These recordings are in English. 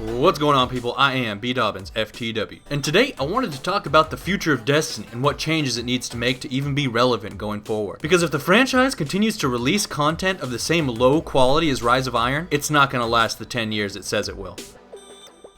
What's going on, people? I am dukedobbins, FTW. And today I wanted to talk about the future of Destiny and what changes it needs to make to even be relevant going forward. Because if the franchise continues to release content of the same low quality as Rise of Iron, it's not going to last the 10 years it says it will.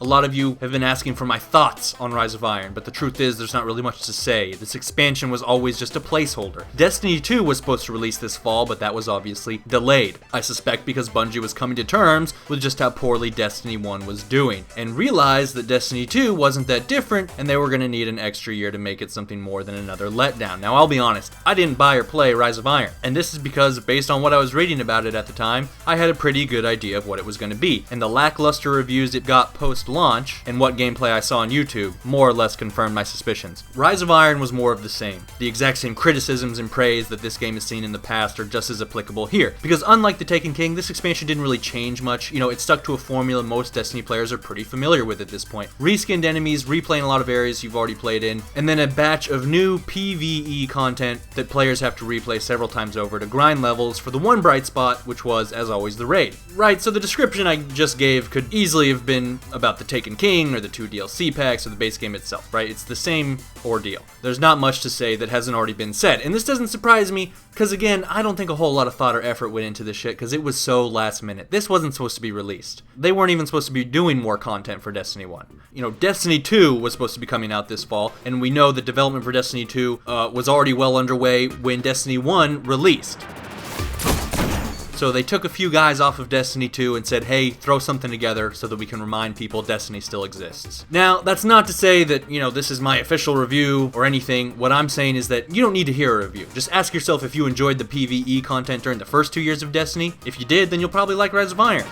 A lot of you have been asking for my thoughts on Rise of Iron, but the truth is there's not really much to say. This expansion was always just a placeholder. Destiny 2 was supposed to release this fall, but that was obviously delayed. I suspect because Bungie was coming to terms with just how poorly Destiny 1 was doing, and realized that Destiny 2 wasn't that different, and they were going to need an extra year to make it something more than another letdown. Now, I'll be honest, I didn't buy or play Rise of Iron, and this is because, based on what I was reading about it at the time, I had a pretty good idea of what it was going to be, and the lackluster reviews it got post-launch and what gameplay I saw on YouTube more or less confirmed my suspicions. Rise of Iron was more of the same. The exact same criticisms and praise that this game has seen in the past are just as applicable here. Because unlike The Taken King, this expansion didn't really change much. You know, it stuck to a formula most Destiny players are pretty familiar with at this point. Reskinned enemies, replaying a lot of areas you've already played in, and then a batch of new PvE content that players have to replay several times over to grind levels for the one bright spot, which was, as always, the raid. Right, so the description I just gave could easily have been about The Taken King or the 2 DLC packs or the base game itself, right? It's the same ordeal. There's not much to say that hasn't already been said, and this doesn't surprise me because, again, I don't think a whole lot of thought or effort went into this shit because it was so last minute. This wasn't supposed to be released. They weren't even supposed to be doing more content for Destiny 1. You know, Destiny 2 was supposed to be coming out this fall, and we know that development for Destiny 2 was already well underway when Destiny 1 released. So they took a few guys off of Destiny 2 and said, hey, throw something together so that we can remind people Destiny still exists. Now, that's not to say that, you know, this is my official review or anything. What I'm saying is that you don't need to hear a review. Just ask yourself if you enjoyed the PvE content during the first 2 years of Destiny. If you did, then you'll probably like Rise of Iron.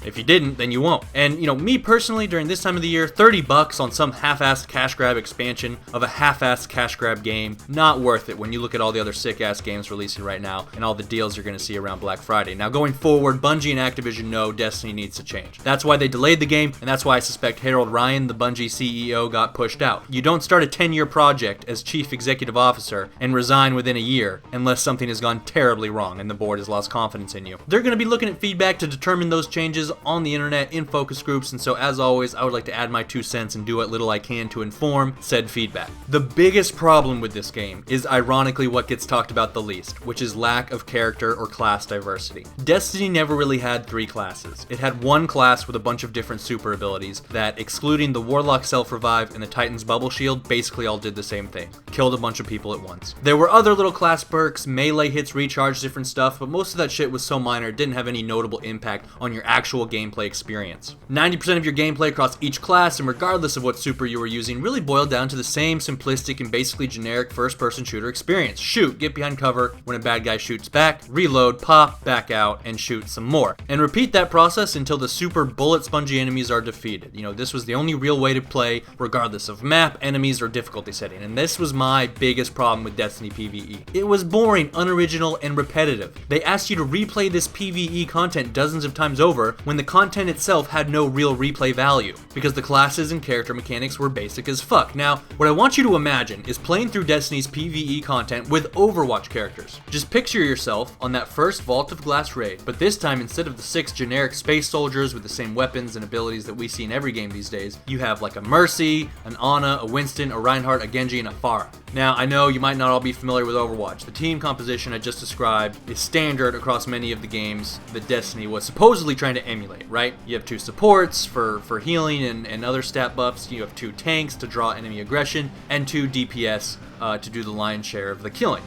If you didn't, then you won't. And, you know, me personally, during this time of the year, $30 on some half-assed cash grab expansion of a half-assed cash grab game, not worth it when you look at all the other sick-ass games releasing right now and all the deals you're going to see around Black Friday. Now, going forward, Bungie and Activision know Destiny needs to change. That's why they delayed the game, and that's why I suspect Harold Ryan, the Bungie CEO, got pushed out. You don't start a 10-year project as Chief Executive Officer and resign within a year unless something has gone terribly wrong and the board has lost confidence in you. They're going to be looking at feedback to determine those changes on the internet in focus groups, and so as always I would like to add my 2 cents and do what little I can to inform said feedback. The biggest problem with this game is ironically what gets talked about the least, which is lack of character or class diversity. Destiny never really had 3 classes. It had one class with a bunch of different super abilities that, excluding the Warlock Self-Revive and the Titan's Bubble Shield, basically all did the same thing. Killed a bunch of people at once. There were other little class perks, melee hits, recharge, different stuff, but most of that shit was so minor it didn't have any notable impact on your actual gameplay experience. 90% of your gameplay across each class, and regardless of what super you were using, really boiled down to the same simplistic and basically generic first-person shooter experience. Shoot, get behind cover, when a bad guy shoots back, reload, pop, back out, and shoot some more. And repeat that process until the super bullet spongy enemies are defeated. You know, this was the only real way to play, regardless of map, enemies, or difficulty setting. And this was my biggest problem with Destiny PvE. It was boring, unoriginal, and repetitive. They asked you to replay this PvE content dozens of times over when the content itself had no real replay value, because the classes and character mechanics were basic as fuck. Now, what I want you to imagine is playing through Destiny's PvE content with Overwatch characters. Just picture yourself on that first Vault of Glass raid, but this time instead of the 6 generic space soldiers with the same weapons and abilities that we see in every game these days, you have like a Mercy, an Ana, a Winston, a Reinhardt, a Genji, and a Pharah. Now, I know you might not all be familiar with Overwatch. The team composition I just described is standard across many of the games that Destiny was supposedly trying to emulate, right? You have 2 supports for healing and other stat buffs, you have 2 tanks to draw enemy aggression, and 2 DPS to do the lion's share of the killing.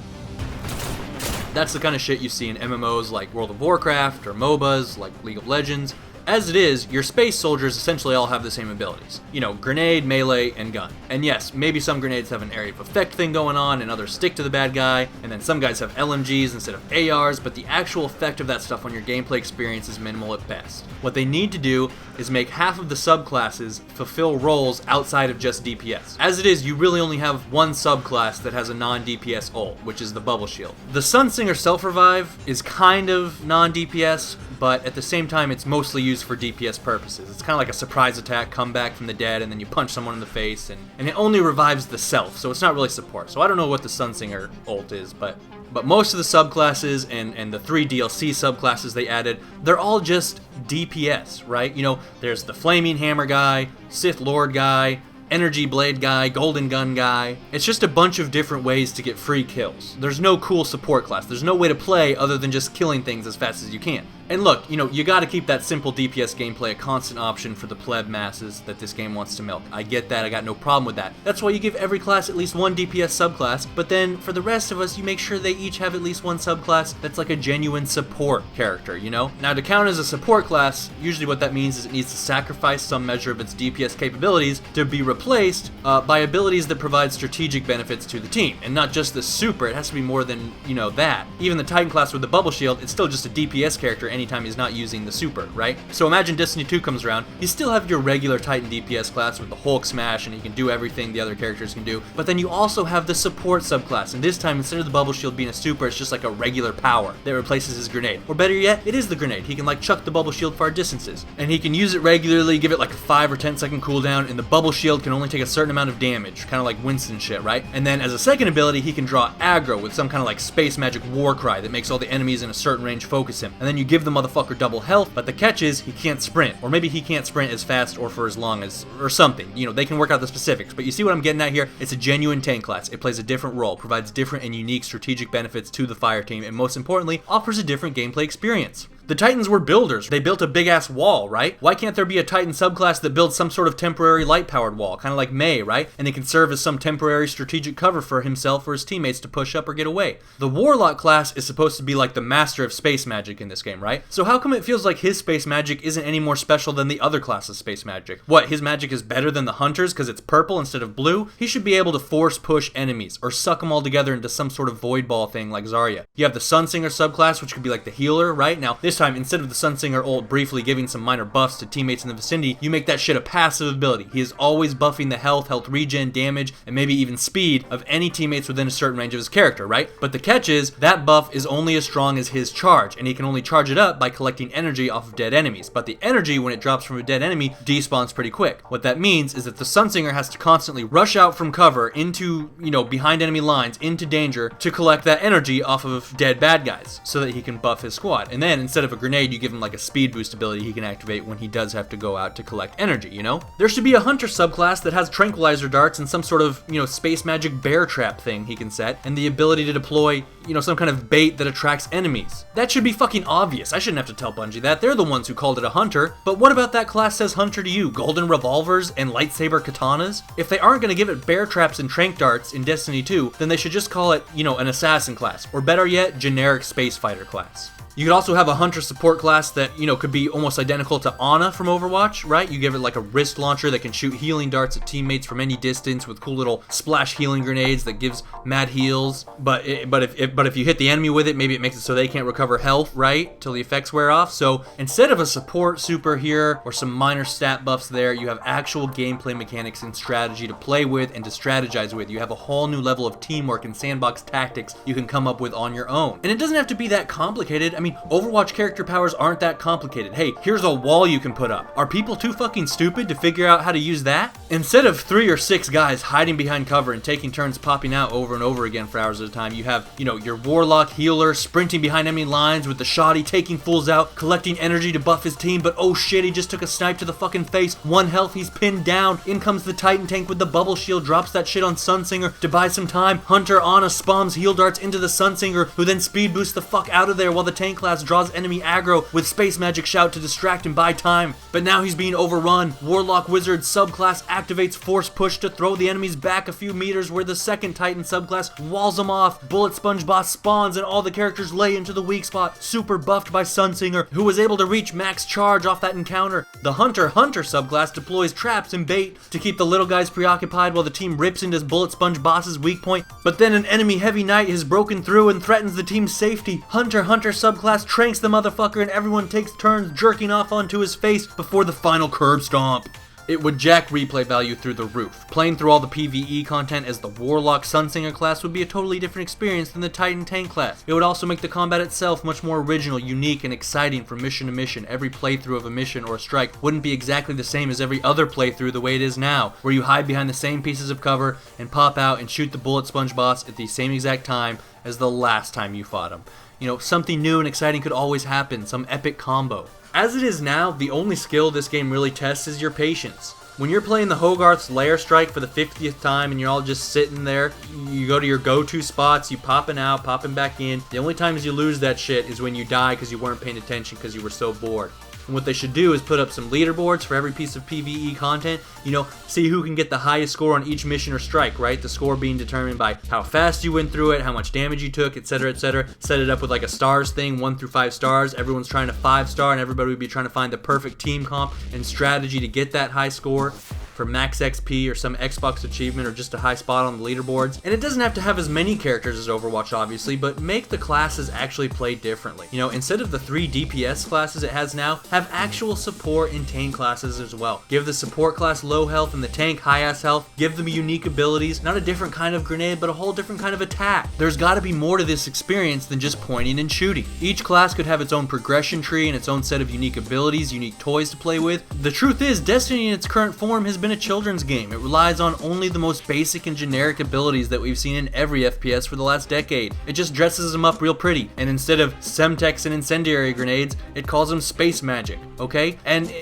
That's the kind of shit you see in MMOs like World of Warcraft or MOBAs like League of Legends. As it is, your space soldiers essentially all have the same abilities. You know, grenade, melee, and gun. And yes, maybe some grenades have an area of effect thing going on and others stick to the bad guy, and then some guys have LMGs instead of ARs, but the actual effect of that stuff on your gameplay experience is minimal at best. What they need to do is make half of the subclasses fulfill roles outside of just DPS. As it is, you really only have one subclass that has a non-DPS ult, which is the Bubble Shield. The Sunsinger Self-Revive is kind of non-DPS, but at the same time it's mostly used for DPS purposes. It's kind of like a surprise attack, come back from the dead, and then you punch someone in the face, and it only revives the self, so it's not really support. So I don't know what the Sunsinger ult is, but But most of the subclasses and the 3 DLC subclasses they added, they're all just DPS, right? You know, there's the Flaming Hammer guy, Sith Lord guy, Energy Blade guy, Golden Gun guy. It's just a bunch of different ways to get free kills. There's no cool support class. There's no way to play other than just killing things as fast as you can. And look, you know, you gotta keep that simple DPS gameplay a constant option for the pleb masses that this game wants to milk. I get that, I got no problem with that. That's why you give every class at least one DPS subclass, but then for the rest of us, you make sure they each have at least one subclass that's like a genuine support character, you know? Now, to count as a support class, usually what that means is it needs to sacrifice some measure of its DPS capabilities to be replaced by abilities that provide strategic benefits to the team. And not just the super, it has to be more than, you know, that. Even the Titan class with the bubble shield, it's still just a DPS character anytime he's not using the super, right? So imagine Destiny 2 comes around, you still have your regular Titan DPS class with the Hulk smash and he can do everything the other characters can do, but then you also have the support subclass, and this time instead of the bubble shield being a super, it's just like a regular power that replaces his grenade. Or better yet, it is the grenade. He can like chuck the bubble shield far distances, and he can use it regularly, give it like a 5 or 10 second cooldown, and the bubble shield can only take a certain amount of damage, kind of like Winston shit, right? And then as a second ability, he can draw aggro with some kind of like space magic war cry that makes all the enemies in a certain range focus him, and then you give the motherfucker double health, but the catch is he can't sprint, or maybe he can't sprint as fast or for as long as, or something. You know, they can work out the specifics, but you see what I'm getting at here? It's a genuine tank class. It plays a different role, provides different and unique strategic benefits to the fire team, and most importantly, offers a different gameplay experience. The Titans were builders. They built a big-ass wall, right? Why can't there be a Titan subclass that builds some sort of temporary light-powered wall, kind of like Mei, right? And it can serve as some temporary strategic cover for himself or his teammates to push up or get away. The Warlock class is supposed to be like the master of space magic in this game, right? So how come it feels like his space magic isn't any more special than the other class's space magic? What, his magic is better than the Hunter's because it's purple instead of blue? He should be able to force push enemies, or suck them all together into some sort of void ball thing like Zarya. You have the Sunsinger subclass, which could be like the healer, right? Now, this time, instead of the Sunsinger ult briefly giving some minor buffs to teammates in the vicinity, you make that shit a passive ability. He is always buffing the health regen, damage, and maybe even speed of any teammates within a certain range of his character, right? But the catch is, that buff is only as strong as his charge, and he can only charge it up by collecting energy off of dead enemies. But the energy, when it drops from a dead enemy, despawns pretty quick. What that means is that the Sunsinger has to constantly rush out from cover into, you know, behind enemy lines, into danger, to collect that energy off of dead bad guys, so that he can buff his squad. And then, instead of a grenade, you give him like a speed boost ability he can activate when he does have to go out to collect energy, you know? There should be a Hunter subclass that has tranquilizer darts and some sort of, you know, space magic bear trap thing he can set, and the ability to deploy, you know, some kind of bait that attracts enemies. That should be fucking obvious. I shouldn't have to tell Bungie that. They're the ones who called it a Hunter. But what about that class says Hunter to you? Golden revolvers and lightsaber katanas? If they aren't gonna give it bear traps and trank darts in Destiny 2, then they should just call it, you know, an assassin class, or better yet, generic space fighter class. You could also have a Hunter support class that, you know, could be almost identical to Ana from Overwatch, right? You give it like a wrist launcher that can shoot healing darts at teammates from any distance with cool little splash healing grenades that gives mad heals. But if you hit the enemy with it, maybe it makes it so they can't recover health, right? Till the effects wear off. So instead of a support super here or some minor stat buffs there, you have actual gameplay mechanics and strategy to play with and to strategize with. You have a whole new level of teamwork and sandbox tactics you can come up with on your own. And it doesn't have to be that complicated. I mean, Overwatch character powers aren't that complicated. Hey, here's a wall you can put up. Are people too fucking stupid to figure out how to use that? Instead of 3 or 6 guys hiding behind cover and taking turns popping out over and over again for hours at a time, you have, you know, your Warlock healer sprinting behind enemy lines with the shoddy, taking fools out, collecting energy to buff his team, but oh shit, he just took a snipe to the fucking face. 1 health, he's pinned down. In comes the Titan tank with the bubble shield, drops that shit on Sunsinger to buy some time. Hunter Ana spams heal darts into the Sunsinger, who then speed boosts the fuck out of there while the tank class draws enemy aggro with space magic shout to distract and buy time. But now he's being overrun. Warlock Wizard subclass activates force push to throw the enemies back a few meters, where the second Titan subclass walls them off. Bullet Sponge Boss spawns and all the characters lay into the weak spot, super buffed by Sunsinger, who was able to reach max charge off that encounter. The Hunter subclass deploys traps and bait to keep the little guys preoccupied while the team rips into Bullet Sponge Boss's weak point. But then an enemy heavy knight has broken through and threatens the team's safety. Hunter subclass tranks the motherfucker and everyone takes turns jerking off onto his face before the final curb stomp. It would jack replay value through the roof. Playing through all the PvE content as the Warlock Sunsinger class would be a totally different experience than the Titan Tank class. It would also make the combat itself much more original, unique, and exciting from mission to mission. Every playthrough of a mission or a strike wouldn't be exactly the same as every other playthrough the way it is now, where you hide behind the same pieces of cover and pop out and shoot the bullet sponge boss at the same exact time as the last time you fought him. You know, something new and exciting could always happen, some epic combo. As it is now, the only skill this game really tests is your patience. When you're playing the Hogarth's Lair Strike for the 50th time and you're all just sitting there, you go to your go-to spots, you popping out, popping back in. The only times you lose that shit is when you die because you weren't paying attention because you were so bored. And what they should do is put up some leaderboards for every piece of PvE content, you know, see who can get the highest score on each mission or strike, right? The score being determined by how fast you went through it, how much damage you took, etc., etc. Set it up with like a stars thing, 1 through 5 stars. Everyone's trying to 5-star and everybody would be trying to find the perfect team comp and strategy to get that high score for max XP or some Xbox achievement or just a high spot on the leaderboards. And it doesn't have to have as many characters as Overwatch, obviously, but make the classes actually play differently. You know, instead of the 3 DPS classes it has now, have actual support and tank classes as well. Give the support class low health and the tank high ass health. Give them unique abilities, not a different kind of grenade, but a whole different kind of attack. There's gotta be more to this experience than just pointing and shooting. Each class could have its own progression tree and its own set of unique abilities, unique toys to play with. The truth is, Destiny in its current form has been a children's game. It relies on only the most basic and generic abilities that we've seen in every FPS for the last decade. It just dresses them up real pretty, and instead of Semtex and incendiary grenades, it calls them space magic, okay? And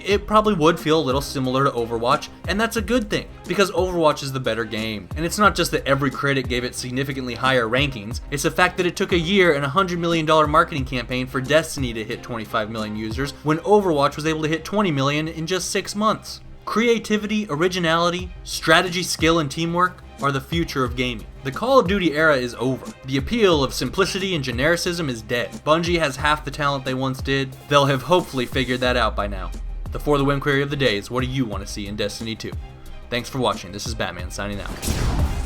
it probably would feel a little similar to Overwatch, and that's a good thing, because Overwatch is the better game. And it's not just that every critic gave it significantly higher rankings, it's the fact that it took a year and $100 million marketing campaign for Destiny to hit 25 million users, when Overwatch was able to hit 20 million in just 6 months. Creativity, originality, strategy, skill, and teamwork are the future of gaming. The Call of Duty era is over. The appeal of simplicity and genericism is dead. Bungie has half the talent they once did. They'll have hopefully figured that out by now. The For the Win query of the day is, what do you want to see in Destiny 2? Thanks for watching. This is Batman signing out.